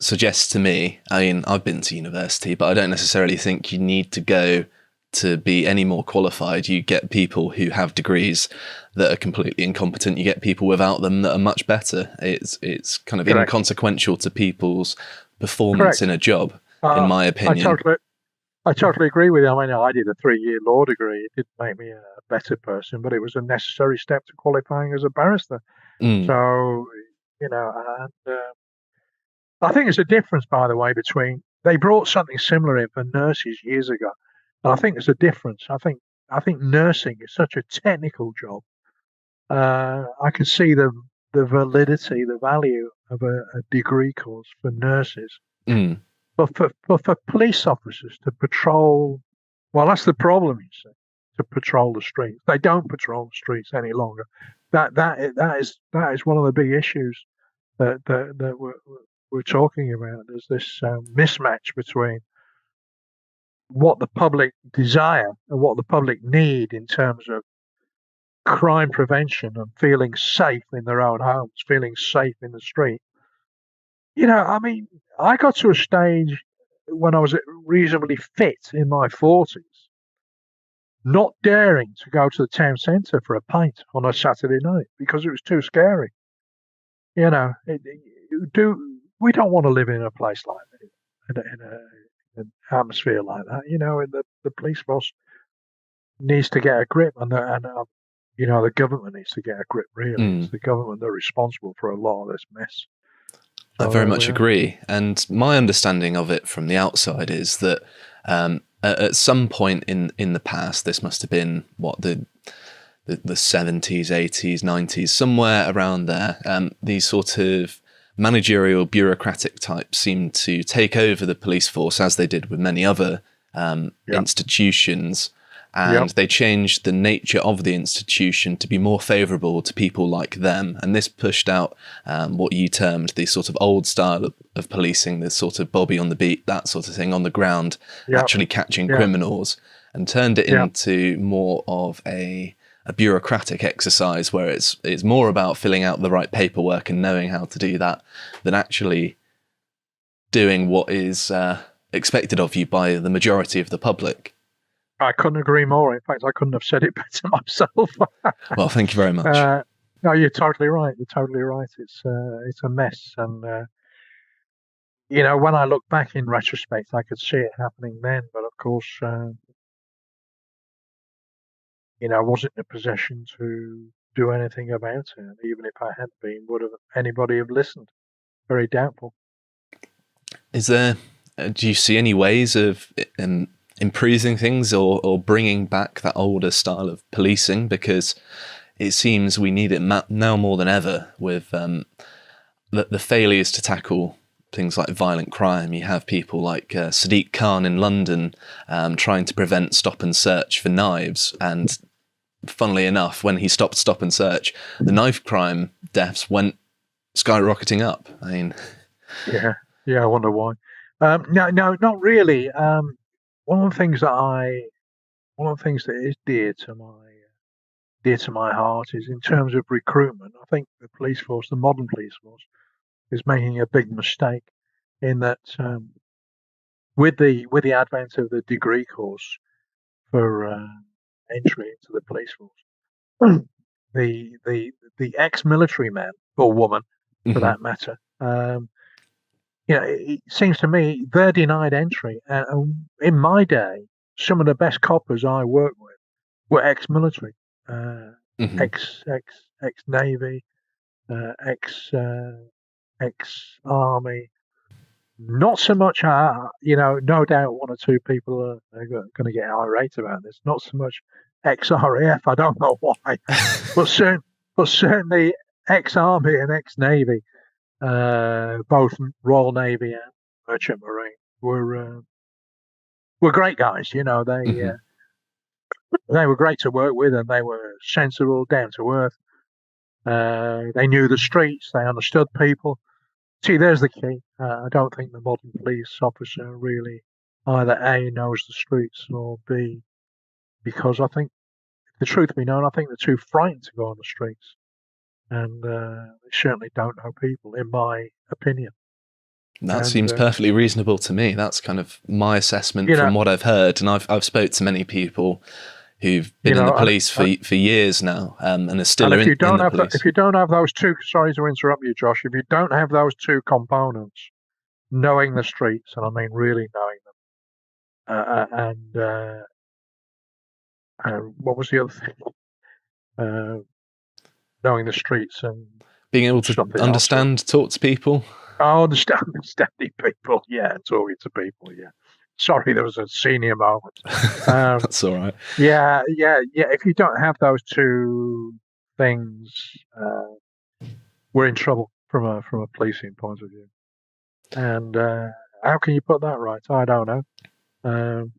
suggests to me, I mean, I've been to university, but I don't necessarily think you need to go to be any more qualified. You get people who have degrees that are completely incompetent. You get people without them that are much better. It's kind of Correct. inconsequential to people's performance in Correct. a job, in Uh, my I opinion. totally, I totally agree with you. I mean, I did a 3-year law degree. It didn't make me a better person, but it was a necessary step to qualifying as a barrister. Mm, So, and I think there's a difference, by the way, between they brought something similar in for nurses years ago, and I think there's a difference. I think nursing is such a technical job. I can see the validity, the value of a degree course for nurses. mm, But for police officers to patrol, well, that's the problem, you see, to patrol the streets. They don't patrol the streets any longer. That is one of the big issues that we're talking about. There's this mismatch between what the public desire and what the public need in terms of crime prevention and feeling safe in their own homes, feeling safe in the street. I mean, I got to a stage when I was reasonably fit in my 40s, not daring to go to the town centre for a pint on a Saturday night because it was too scary. We don't want to live in a place like that, in an atmosphere like that. And the police force needs to get a grip, and the government needs to get a grip. Really, it's mm. the government that are responsible for a lot of this mess. I So very there we much are. agree. And my understanding of it from the outside is that at some point in the past, this must have been what the 70s, 80s, 90s, somewhere around there, these sort of managerial bureaucratic types seemed to take over the police force, as they did with many other Yeah, institutions. yeah, And they changed the nature of the institution to be more favourable to people like them. And this pushed out what you termed the sort of old style of policing, this sort of Bobby on the beat, that sort of thing on the ground, yeah, actually catching yeah, criminals, and turned it yeah. into more of a bureaucratic exercise where it's more about filling out the right paperwork and knowing how to do that than actually doing what is expected of you by the majority of the public. I couldn't agree more. In fact, I couldn't have said it better myself. Well, thank you very much. uh, no, you're totally right. You're totally right. It's a mess, and when I look back in retrospect, I could see it happening then. But of course, I wasn't in a position to do anything about it. And even if I had been, would have anybody have listened? Very doubtful. Is there, do you see any ways of improving things or bringing back that older style of policing? Because it seems we need it now more than ever with the failures to tackle things like violent crime. You have people like Sadiq Khan in London trying to prevent stop and search for knives. And funnily enough, when he stopped stop and search, the knife crime deaths went skyrocketing up. I mean, Yeah, yeah. I wonder why. No, no, not really. One of the things one of the things that is dear to my heart is in terms of recruitment. I think the police force, the modern police force, is making a big mistake in that with the advent of the degree course for entry into the police force, the ex-military man or woman, for mhm. that matter, it seems to me they're denied entry. In my day, some of the best coppers I worked with were ex-military, uh, Hmm. ex-navy, ex-army. Not so much, no doubt one or two people are going to get irate about this. Not so much ex-RAF, I don't know why, but, but certainly ex-Army and ex-Navy, both Royal Navy and Merchant Marine, were great guys. Hmm. They were great to work with, and they were sensible, down to earth. They knew the streets, they understood people. See, there's the key. I don't think the modern police officer really either A, knows the streets, or B, because I think, the truth be known, I think they're too frightened to go on the streets. And they certainly don't know people, in my opinion. That And, seems perfectly reasonable to me. That's kind of my assessment you know, from what I've heard, and I've spoke to many people who've you been in the know, police for years now, and are still and if you in don't the have police. if you don't have those two, sorry to interrupt you, Josh, if you don't have those two components, knowing the streets, and I mean really knowing them, and what was the other thing? Uh, Knowing the streets and Being able to something else. understand, talk to people. Oh, understanding people. Yeah, talking to people. Yeah. Sorry, there was a senior moment. That's all right. Yeah. If you don't have those two things, we're in trouble from a policing point of view. And how can you put that right? I don't know. Um,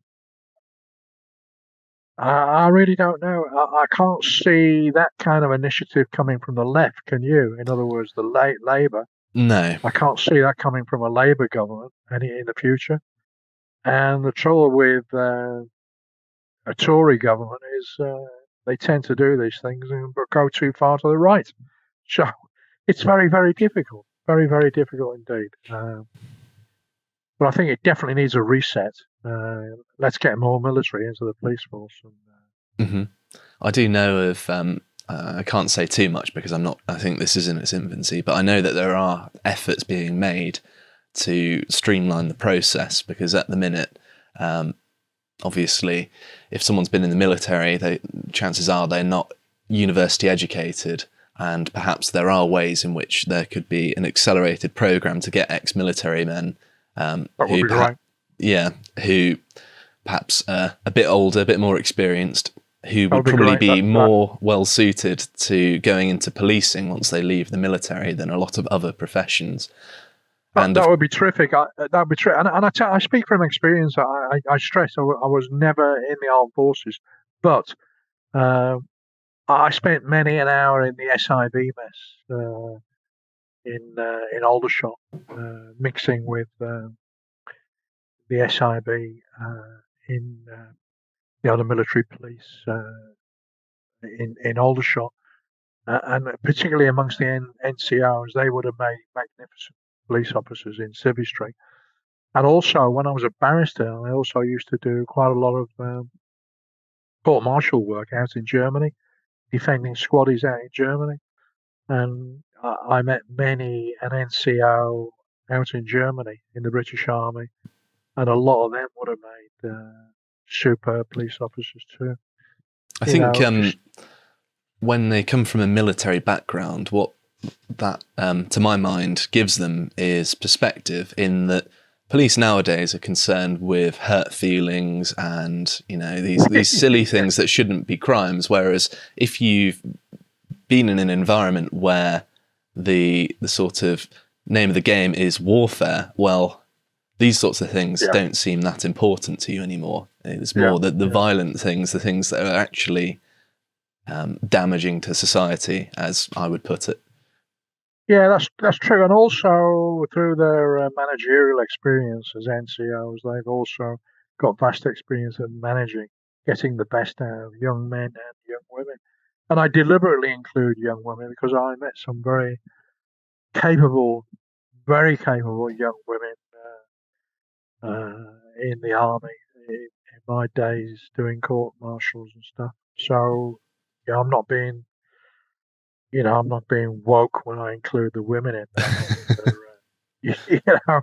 I really don't know. I can't see that kind of initiative coming from the left. Can you? In other words, the Labour. No. I can't see that coming from a Labour government in the future. And the trouble with a Tory government is they tend to do these things but go too far to the right. So it's very, very difficult. Very, very difficult indeed. But I think it definitely needs a reset. Let's get more military into the police force. Hmm. I do know of. I can't say too much because I'm not. I think this is in its infancy, but I know that there are efforts being made to streamline the process because at the minute, obviously, if someone's been in the military, chances are they're not university educated, and perhaps there are ways in which there could be an accelerated program to get ex-military men That would who be perhaps, great. yeah, who perhaps a bit older, a bit more experienced, who That would would be probably great. be more well suited to going into policing once they leave the military than a lot of other professions. And That would be terrific. That would be terrific. And I speak from experience. I stress I was never in the armed forces, but uh, I spent many an hour in the SIB mess in Aldershot, mixing with the SIB in the other military police in Aldershot, and particularly amongst the NCOs, they would have made magnificent police officers in Civistry. And also, when I was a barrister, I also used to do quite a lot of court martial work out in Germany, defending squaddies out in Germany. And I met many an NCO out in Germany in the British Army, and a lot of them would have made superb police officers too. I You think know, just when they come from a military background, what that, to my mind, gives them is perspective in that police nowadays are concerned with hurt feelings and, these silly things that shouldn't be crimes. Whereas if you've been in an environment where the sort of name of the game is warfare, well, these sorts of things yeah, don't seem that important to you anymore. It's yeah, more the yeah. violent things, the things that are actually damaging to society, as I would put it. Yeah, that's true. And also through their managerial experience as NCOs, they've also got vast experience of managing, getting the best out of young men and young women. And I deliberately include young women because I met some capable, very capable young women in the army in my days doing court martials and stuff. So, yeah, I'm not being woke when I include the women in that. You know,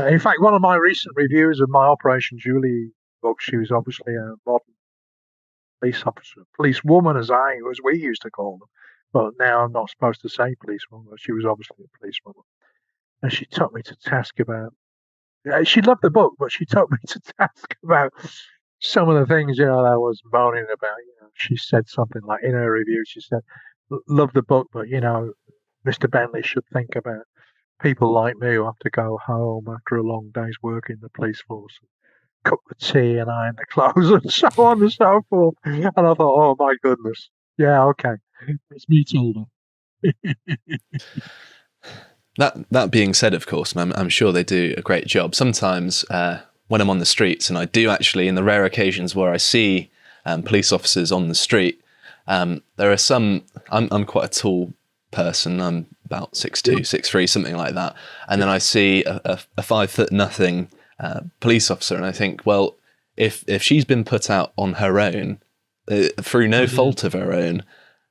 in fact, one of my recent reviews of my Operation Julie book, she was obviously a modern police officer, policewoman, as we used to call them. But now I'm not supposed to say policewoman, but she was obviously a policewoman. And she took me to task about She loved the book, but she took me to task about some of the things, that I was moaning about. She said something like in her review, she said, "Love the book, but Mr. Bentley should think about people like me who have to go home after a long day's work in the police force, cook the tea and iron the clothes and so on and so forth." And I thought, oh my goodness, yeah, okay, it's me told her. That being said, of course, I'm sure they do a great job. Sometimes when I'm on the streets, and I do actually, in the rare occasions where I see police officers on the street, there are some. I'm quite a tall person. I'm about 6'2", 6'3", something like that. And then I see a 5'0" police officer, and I think, well, if she's been put out on her own through no fault of her own,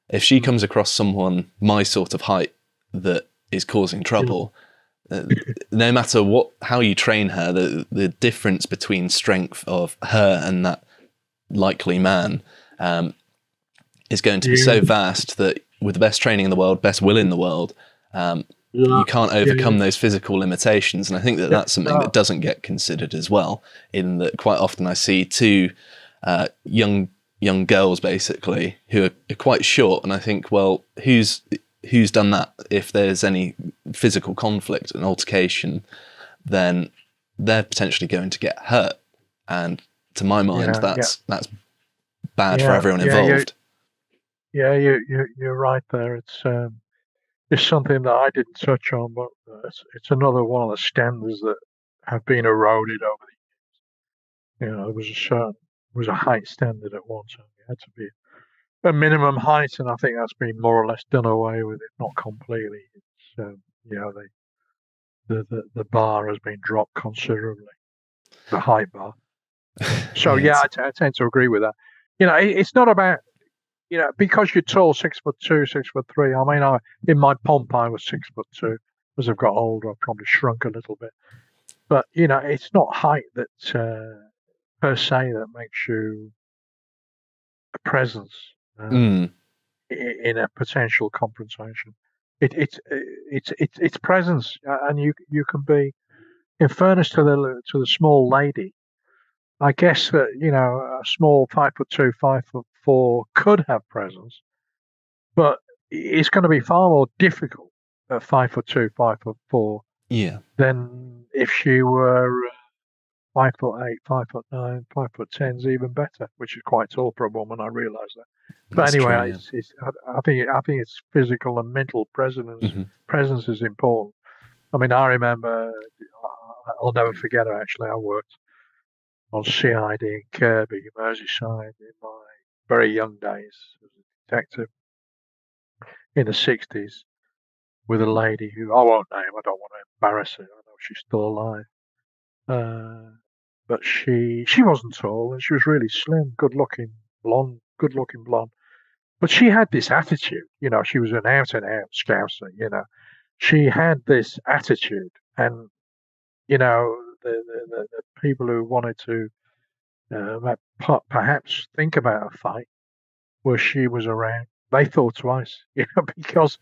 if she comes across someone my sort of height that is causing trouble, no matter how you train her, the difference between strength of her and that likely man is going to be so vast that with the best training in the world, best will in the world, you can't overcome those physical limitations. And I think that's something that doesn't get considered as well, in that quite often I see two young girls basically who are quite short, and I think, well, who's done that? If there's any physical conflict and altercation, then they're potentially going to get hurt. And to my mind, that's bad for everyone involved. You're right there. It's something that I didn't touch on, but it's another one of the standards that have been eroded over the years. There was a height standard at one time. It had to be a minimum height, and I think that's been more or less done away with, if not completely. It's the bar has been dropped considerably, the height bar. So I tend to agree with that. It's not about because you're tall, 6'2", 6'3". I mean, in my pomp I was 6'2". As I've got older, I've probably shrunk a little bit. But it's not height that per se that makes you a presence in a potential confrontation. It's presence, and you can be. In fairness to the small lady, I guess that a small 5'2", 5'4" could have presence, but it's going to be far more difficult at 5'2", 5'4", than if she were 5'8", 5'9", 5'10's even better, which is quite tall for a woman. I realise that. But anyway, I think it's physical and mental presence. Presence is important. I mean, I remember, I'll never forget it. Actually, I worked on CID in Kirby, Merseyside, in my very young days as a detective in the 60s, with a lady who I won't name. I don't want to embarrass her. I know she's still alive. But she wasn't tall, and she was really slim, good-looking blonde. But she had this attitude. She was an out-and-out Scouser. She had this attitude, and the people who wanted to perhaps think about a fight where she was around, they thought twice, because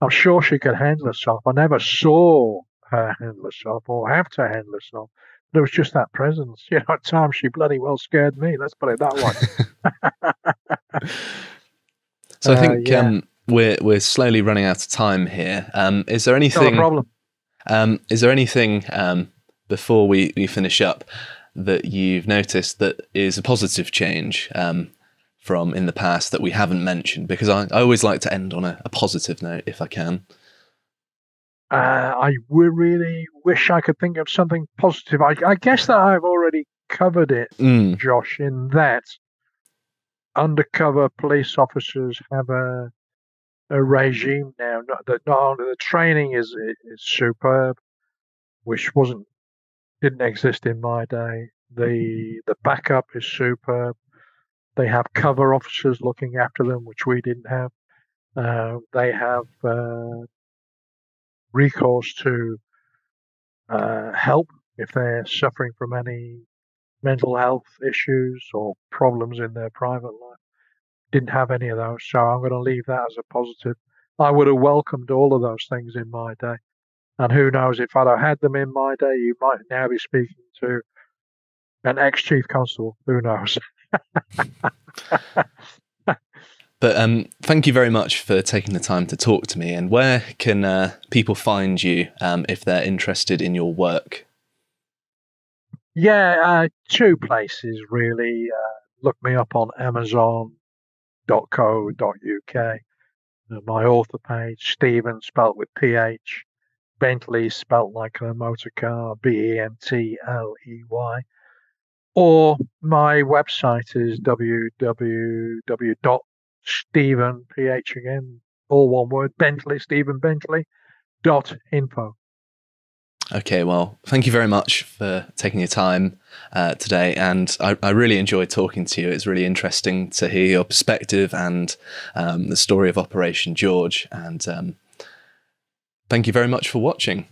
I'm sure she could handle herself. I never saw her handle herself or have to handle herself. There was just that presence. At times she bloody well scared me. Let's put it that way. So I think we're slowly running out of time here. Is there anything? Not a problem. Is there anything before we finish up that you've noticed that is a positive change from in the past that we haven't mentioned? Because I always like to end on a positive note if I can. I really wish I could think of something positive. I guess that I've already covered it, Josh, in that undercover police officers have a regime now. Not only the training is superb, which didn't exist in my day. The backup is superb. They have cover officers looking after them, which we didn't have. They have recourse to help if they're suffering from any mental health issues or problems in their private life. Didn't have any of those, so I'm going to leave that as a positive. I would have welcomed all of those things in my day. And who knows, if I'd have had them in my day, you might now be speaking to an ex-chief constable. Who knows? But thank you very much for taking the time to talk to me. And where can people find you if they're interested in your work? Yeah, two places really. Look me up on Amazon.co.uk. My author page, Stephen spelt with PH, Bentley spelt like a motor car, Bentley. Or my website is www.Stephen, PH again, all one word, Bentley, Stephen Bentley, .info. Okay, well, thank you very much for taking your time today. And I really enjoyed talking to you. It's really interesting to hear your perspective and the story of Operation George. And thank you very much for watching.